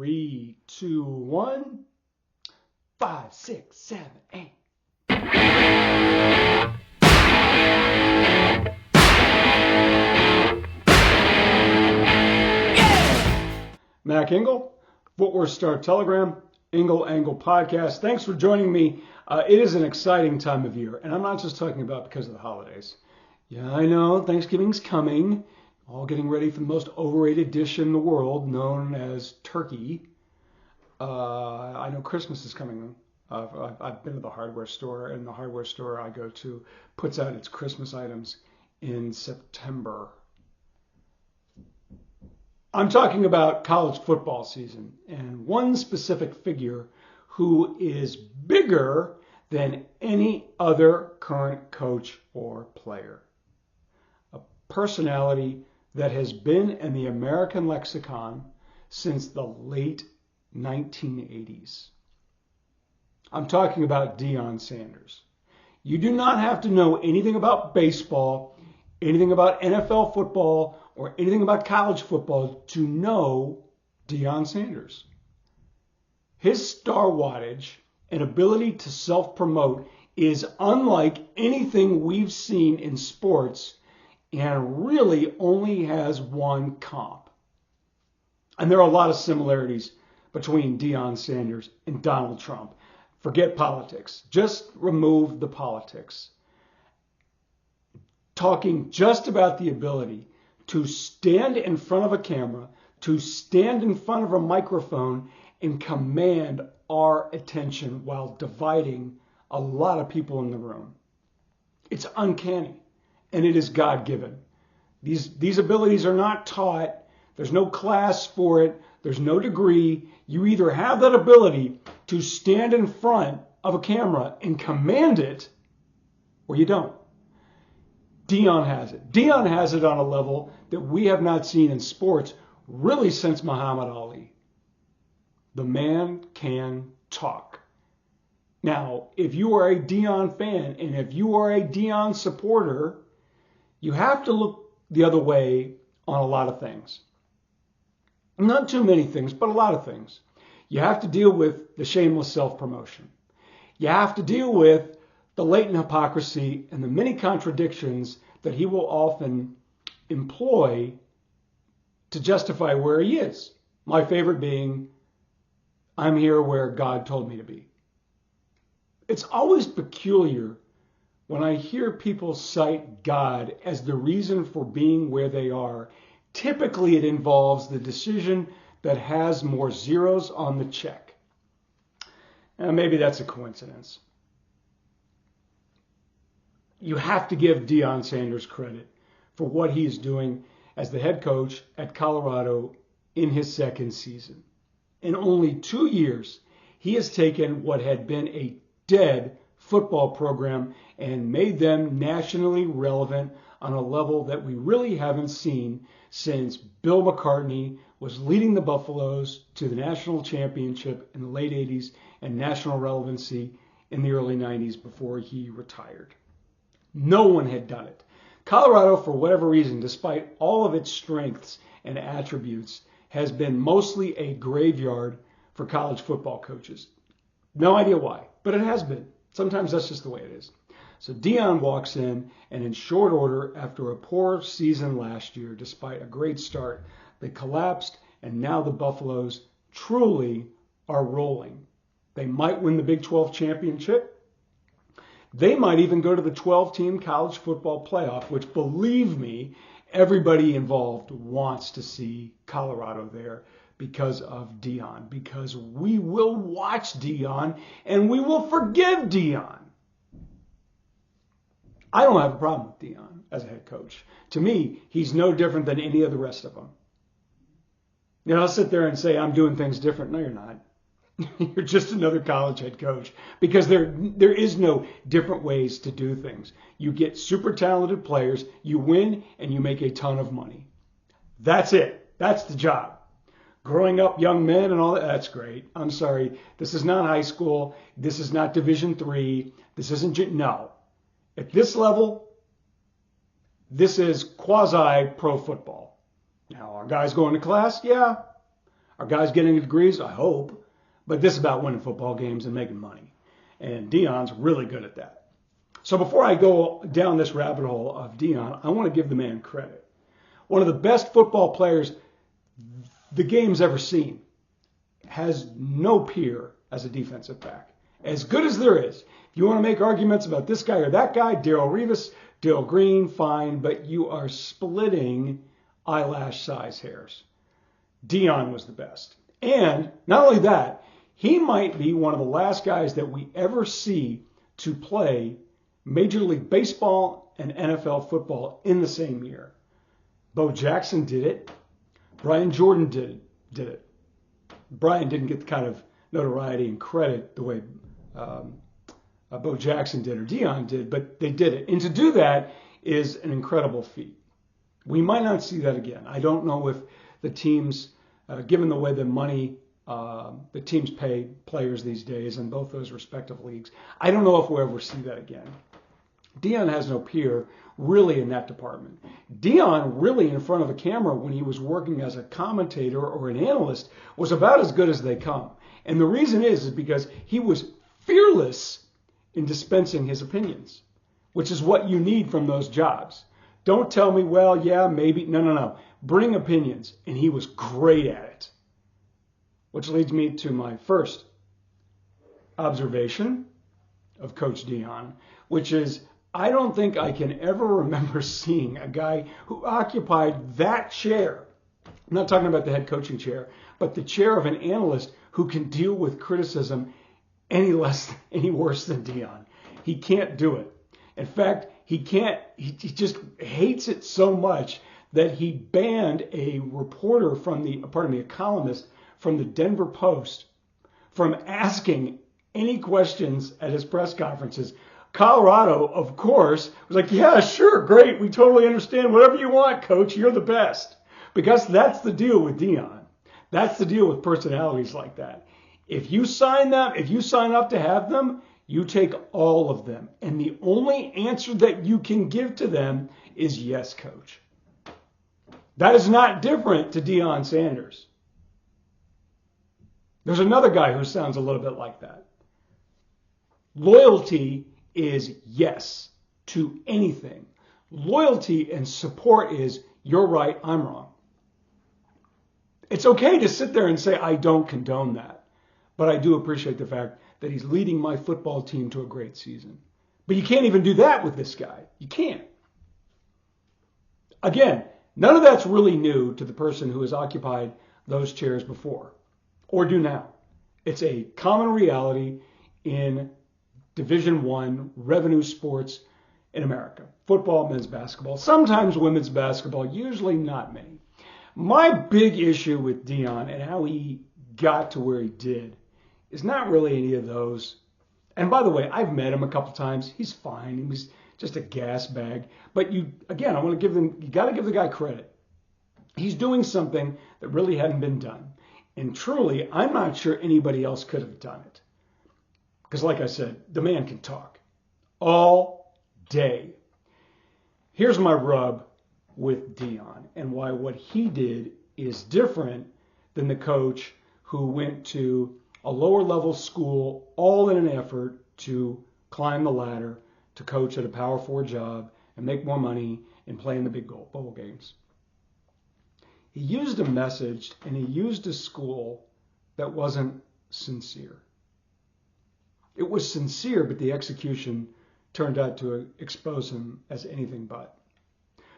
3, 2, 1. 5, 6, 7, 8. Mac Engel, Footwear Star Telegram, Engel Angle Podcast. Thanks for joining me. It is an exciting time of year, and I'm not just talking about because of the holidays. Yeah, I know, Thanksgiving's coming. All getting ready for the most overrated dish in the world, known as turkey. I know Christmas is coming. I've been to the hardware store, and the hardware store I go to puts out its Christmas items in September. I'm talking about college football season, and one specific figure who is bigger than any other current coach or player. A personality that has been in the American lexicon since the late 1980s. I'm talking about Deion Sanders. You do not have to know anything about baseball, anything about NFL football, or anything about college football to know Deion Sanders. His star wattage and ability to self-promote is unlike anything we've seen in sports and really only has one comp. And there are a lot of similarities between Deion Sanders and Donald Trump. Forget politics. Just remove the politics. Talking just about the ability to stand in front of a camera, to stand in front of a microphone and command our attention while dividing a lot of people in the room. It's uncanny, and it is God-given. These abilities are not taught. There's no class for it. There's no degree. You either have that ability to stand in front of a camera and command it, or you don't. Deion has it. Deion has it on a level that we have not seen in sports really since Muhammad Ali. The man can talk. Now, if you are a Deion fan and if you are a Deion supporter, you have to look the other way on a lot of things. Not too many things, but a lot of things. You have to deal with the shameless self-promotion. You have to deal with the latent hypocrisy and the many contradictions that he will often employ to justify where he is. My favorite being, I'm here where God told me to be. It's always peculiar when I hear people cite God as the reason for being where they are. Typically, it involves the decision that has more zeros on the check. And maybe that's a coincidence. You have to give Deion Sanders credit for what he is doing as the head coach at Colorado in his second season. In only 2 years, he has taken what had been a dead football program and made them nationally relevant on a level that we really haven't seen since Bill McCartney was leading the Buffaloes to the national championship in the late 80s and national relevancy in the early 90s before he retired. No one had done it. Colorado, for whatever reason, despite all of its strengths and attributes, has been mostly a graveyard for college football coaches. No idea why, but it has been. Sometimes that's just the way it is. So Deion walks in, and in short order, after a poor season last year, despite a great start, they collapsed, and now the Buffaloes truly are rolling. They might win the Big 12 championship. They might even go to the 12-team college football playoff, which, believe me, everybody involved wants to see Colorado there because of Deion, because we will watch Deion and we will forgive Deion. I don't have a problem with Deion as a head coach. To me, he's no different than any of the rest of them. You know, I'll sit there and say, I'm doing things different. No, you're not. You're just another college head coach, because there is no different ways to do things. You get super talented players, you win, and you make a ton of money. That's it. That's the job. Growing up young men and all that, that's great. I'm sorry. This is not high school. This is not Division III. This isn't, no. At this level, this is quasi-pro football. Now, are guys going to class? Yeah. Are guys getting degrees? I hope. But this is about winning football games and making money. And Deion's really good at that. So before I go down this rabbit hole of Deion, I want to give the man credit. One of the best football players the game's ever seen. Has no peer as a defensive back. As good as there is. If you want to make arguments about this guy or that guy, Darrelle Revis, Darrell Green, fine, but you are splitting eyelash size hairs. Deion was the best. And not only that, he might be one of the last guys that we ever see to play Major League Baseball and NFL football in the same year. Bo Jackson did it. Brian Jordan did it. Brian didn't get the kind of notoriety and credit the way Bo Jackson did or Deion did, but they did it. And to do that is an incredible feat. We might not see that again. I don't know if the teams, given the way the money the teams pay players these days in both those respective leagues, I don't know if we'll ever see that again. Deion has no peer really in that department. Deion really in front of a camera when he was working as a commentator or an analyst was about as good as they come. And the reason is because he was fearless in dispensing his opinions, which is what you need from those jobs. Don't tell me, well, yeah, maybe. No. Bring opinions. And he was great at it. Which leads me to my first observation of Coach Deion, which is I don't think I can ever remember seeing a guy who occupied that chair. I'm not talking about the head coaching chair, but the chair of an analyst who can deal with criticism any worse than Deion. He can't do it. In fact, he just hates it so much that he banned a reporter a columnist from the Denver Post from asking any questions at his press conferences. Colorado, of course, was like, yeah, sure, great. We totally understand. Whatever you want, coach, you're the best. Because that's the deal with Deion. That's the deal with personalities like that. If you sign up to have them, you take all of them. And the only answer that you can give to them is yes, coach. That is not different to Deion Sanders. There's another guy who sounds a little bit like that. Loyalty is yes to anything. Loyalty and support is you're right, I'm wrong. It's okay to sit there and say I don't condone that, but I do appreciate the fact that he's leading my football team to a great season. But you can't even do that with this guy. You can't. Again, none of that's really new to the person who has occupied those chairs before or do now. It's a common reality in Division I revenue sports in America. Football, men's basketball, sometimes women's basketball, usually not many. My big issue with Deion and how he got to where he did is not really any of those. And by the way, I've met him a couple times. He's fine. He was just a gas bag. But you got to give the guy credit. He's doing something that really hadn't been done. And truly, I'm not sure anybody else could have done it. Because like I said, the man can talk all day. Here's my rub with Deion and why what he did is different than the coach who went to a lower level school all in an effort to climb the ladder to coach at a Power 4 job and make more money and play in the big bowl games. He used a message and he used a school that wasn't sincere. It was sincere, but the execution turned out to expose him as anything but.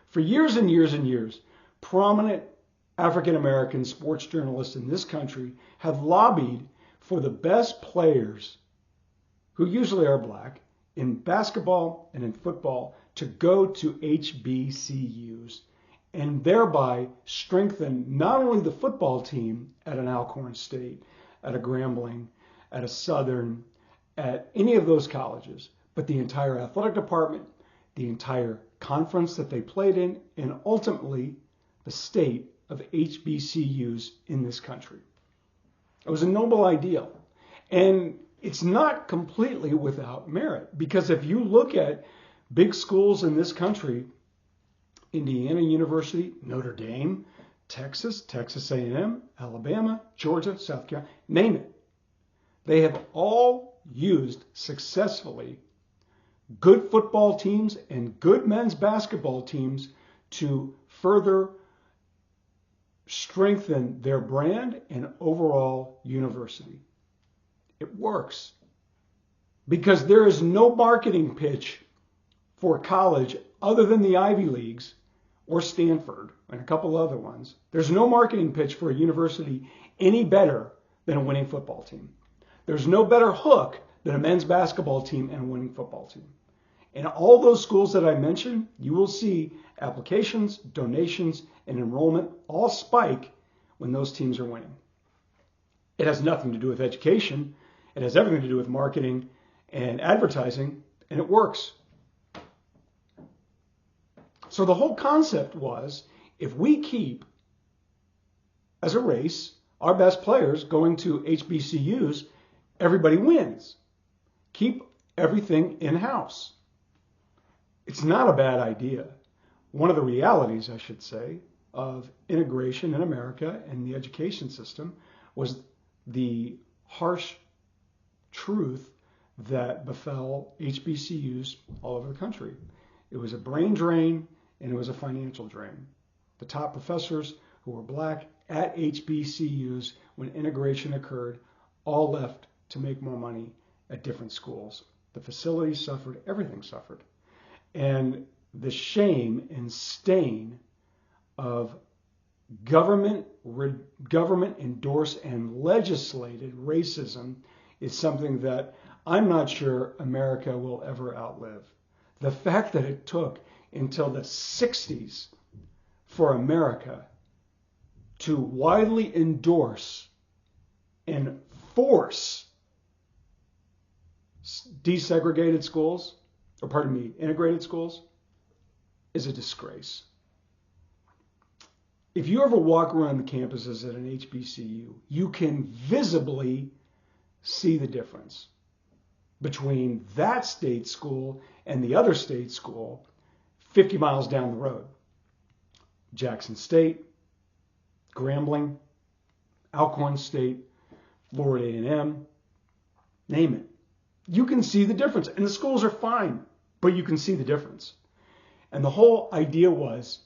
For years and years and years, prominent African-American sports journalists in this country have lobbied for the best players, who usually are black, in basketball and in football to go to HBCUs and thereby strengthen not only the football team at an Alcorn State, at a Grambling, at a Southern, at any of those colleges, but the entire athletic department, the entire conference that they played in, and ultimately the state of HBCUs in this country. It was a noble ideal. And it's not completely without merit, because if you look at big schools in this country, Indiana University, Notre Dame, Texas, Texas A&M, Alabama, Georgia, South Carolina, name it. They have all used successfully good football teams and good men's basketball teams to further strengthen their brand and overall university. It works because there is no marketing pitch for college other than the Ivy Leagues or Stanford and a couple other ones. There's no marketing pitch for a university any better than a winning football team. There's no better hook than a men's basketball team and a winning football team. In all those schools that I mentioned, you will see applications, donations, and enrollment all spike when those teams are winning. It has nothing to do with education. It has everything to do with marketing and advertising, and it works. So the whole concept was, if we keep, as a race, our best players going to HBCUs, everybody wins. Keep everything in-house. It's not a bad idea. One of the realities, I should say, of integration in America and the education system was the harsh truth that befell HBCUs all over the country. It was a brain drain and it was a financial drain. The top professors who were black at HBCUs when integration occurred all left to make more money at different schools. The facilities suffered, everything suffered. And the shame and stain of government endorsed and legislated racism is something that I'm not sure America will ever outlive. The fact that it took until the 60s for America to widely endorse and force desegregated schools, or pardon me, integrated schools, is a disgrace. If you ever walk around the campuses at an HBCU, you can visibly see the difference between that state school and the other state school 50 miles down the road. Jackson State, Grambling, Alcorn State, Florida A&M, name it. You can see the difference. And the schools are fine, but you can see the difference. And the whole idea was,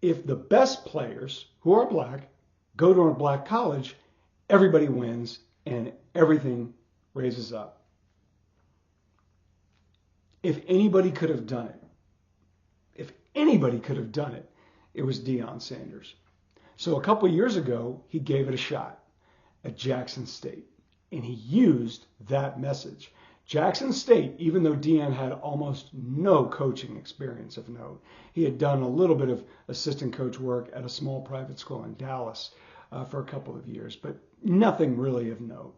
if the best players who are black go to a black college, everybody wins and everything raises up. If anybody could have done it, it was Deion Sanders. So a couple of years ago, he gave it a shot at Jackson State, and he used that message. Jackson State, even though Deion had almost no coaching experience of note, he had done a little bit of assistant coach work at a small private school in Dallas for a couple of years, but nothing really of note.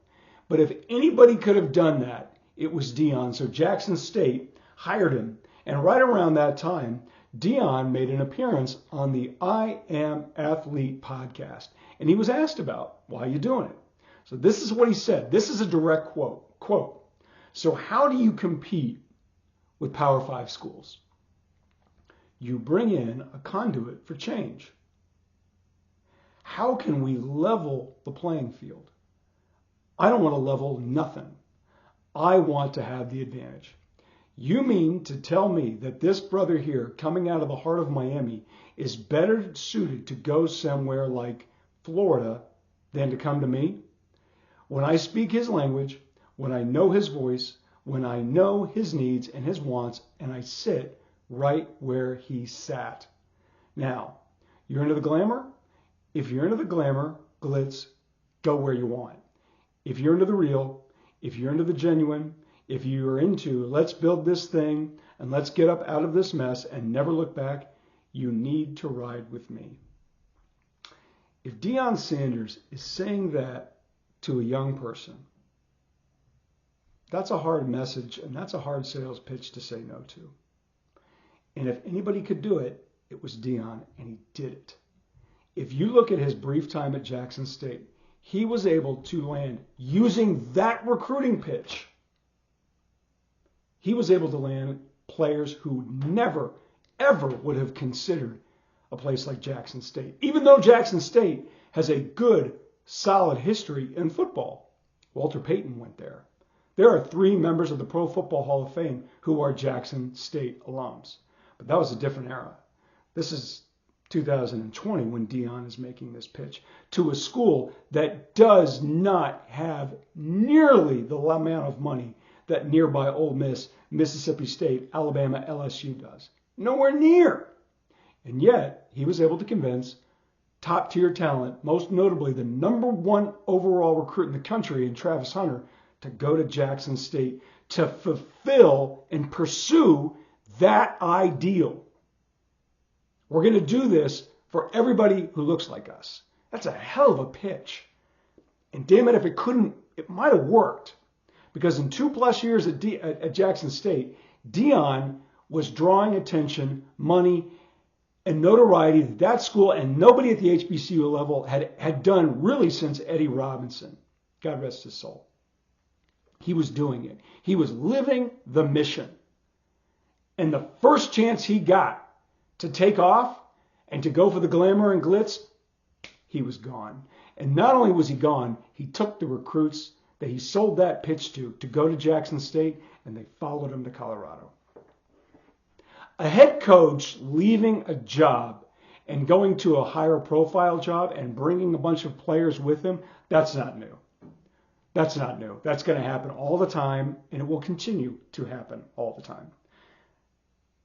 But if anybody could have done that, it was Deion. So Jackson State hired him, and right around that time, Deion made an appearance on the I Am Athlete podcast, and he was asked about, why are you doing it? So this is what he said. This is a direct quote. So how do you compete with Power 5 schools? You bring in a conduit for change. How can we level the playing field? I don't want to level nothing. I want to have the advantage. You mean to tell me that this brother here coming out of the heart of Miami is better suited to go somewhere like Florida than to come to me? When I speak his language, when I know his voice, when I know his needs and his wants, and I sit right where he sat. Now, you're into the glamour? If you're into the glamour, glitz, go where you want. If you're into the real, if you're into the genuine, if you're into let's build this thing and let's get up out of this mess and never look back, you need to ride with me. If Deion Sanders is saying that to a young person, that's a hard message and that's a hard sales pitch to say no to. And if anybody could do it, it was Deion, and he did it. If you look at his brief time at Jackson State, he was able to land, using that recruiting pitch, he was able to land players who never, ever would have considered a place like Jackson State, even though Jackson State has a good, solid history in football. Walter Payton went there. There are 3 members of the Pro Football Hall of Fame who are Jackson State alums. But that was a different era. This is 2020 when Deion is making this pitch to a school that does not have nearly the amount of money that nearby Ole Miss, Mississippi State, Alabama, LSU does. Nowhere near. And yet, he was able to convince top-tier talent, most notably the #1 overall recruit in the country in Travis Hunter, to go to Jackson State to fulfill and pursue that ideal. We're going to do this for everybody who looks like us. That's a hell of a pitch. And damn it, if it couldn't, it might have worked. Because in 2+ years at Jackson State, Deion was drawing attention, money, and notoriety that that school and nobody at the HBCU level had done really since Eddie Robinson. God rest his soul. He was doing it. He was living the mission. And the first chance he got to take off and to go for the glamour and glitz, he was gone. And not only was he gone, he took the recruits that he sold that pitch to go to Jackson State, and they followed him to Colorado. A head coach leaving a job and going to a higher profile job and bringing a bunch of players with him, that's not new. That's not new. That's going to happen all the time, and it will continue to happen all the time.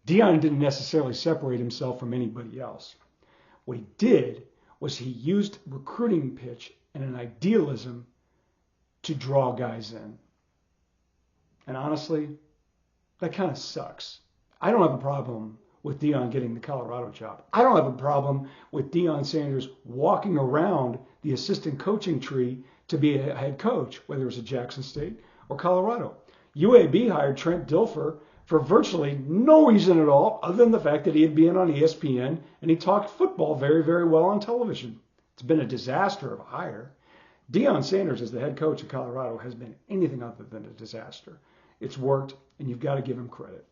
Deion didn't necessarily separate himself from anybody else. What he did was he used recruiting pitch and an idealism to draw guys in. And honestly, that kind of sucks. I don't have a problem with Deion getting the Colorado job. I don't have a problem with Deion Sanders walking around the assistant coaching tree to be a head coach, whether it was at Jackson State or Colorado. UAB hired Trent Dilfer for virtually no reason at all other than the fact that he had been on ESPN and he talked football very, very well on television. It's been a disaster of a hire. Deion Sanders as the head coach of Colorado has been anything other than a disaster. It's worked, and you've got to give him credit.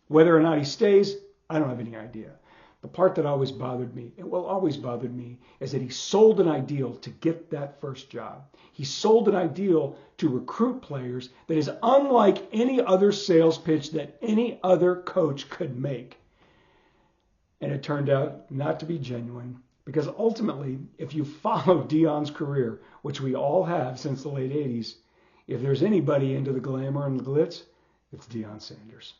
Whether or not he stays, I don't have any idea. The part that always bothered me, it will always bother me, is that he sold an ideal to get that first job. He sold an ideal to recruit players that is unlike any other sales pitch that any other coach could make. And it turned out not to be genuine, because ultimately, if you follow Deion's career, which we all have since the late 80s, if there's anybody into the glamour and the glitz, it's Deion Sanders.